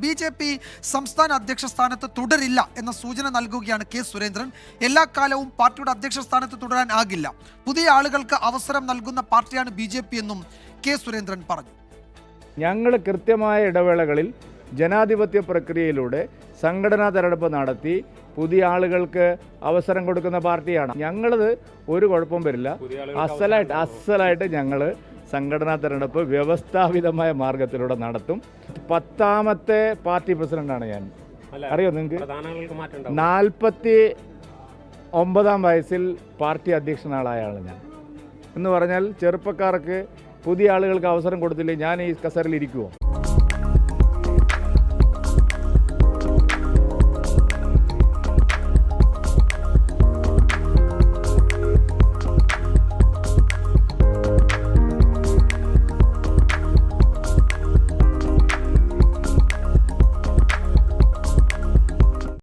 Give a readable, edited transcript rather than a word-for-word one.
BJP. സംസ്ഥാന അധ്യക്ഷ സ്ഥാനത്ത് തുടരില്ല എന്ന സൂചന നൽകുകയാണ് കെ സുരേന്ദ്രൻ. എല്ലാ കാലവും പാർട്ടിയുടെ അധ്യക്ഷ സ്ഥാനത്ത് തുടരാൻ ആകില്ല. പുതിയ ആളുകൾക്ക് അവസരം നൽകുന്ന പാർട്ടിയാണ് ബി.ജെ.പി. എന്നും കെ സുരേന്ദ്രൻ പറഞ്ഞു. ഞങ്ങൾ കൃത്യമായ ഇടവേളകളിൽ ജനാധിപത്യ പ്രക്രിയയിലൂടെ സംഘടനാ തെരഞ്ഞെടുപ്പ് നടത്തി പുതിയ ആളുകൾക്ക് അവസരം കൊടുക്കുന്ന പാർട്ടിയാണ്. ഞങ്ങളത് ഒരു കുഴപ്പവും വരില്ല. അസലായിട്ട് ഞങ്ങൾ സംഘടനാ തെരഞ്ഞെടുപ്പ് വ്യവസ്ഥാപിതമായ മാർഗത്തിലൂടെ നടത്തും. 10ാമത്തെ പാർട്ടി പ്രസിഡന്റാണ് ഞാൻ. അറിയോ നിങ്ങൾക്ക്? 49ാം വയസ്സിൽ പാർട്ടി അധ്യക്ഷനാളായ ആൾ ഞാൻ. എന്ന് പറഞ്ഞാൽ ചെറുപ്പക്കാർക്ക് പുതിയ ആളുകൾക്ക് അവസരം കൊടുത്തില്ലേ ഞാൻ ഈ കസേരയിൽ ഇരിക്കുമോ?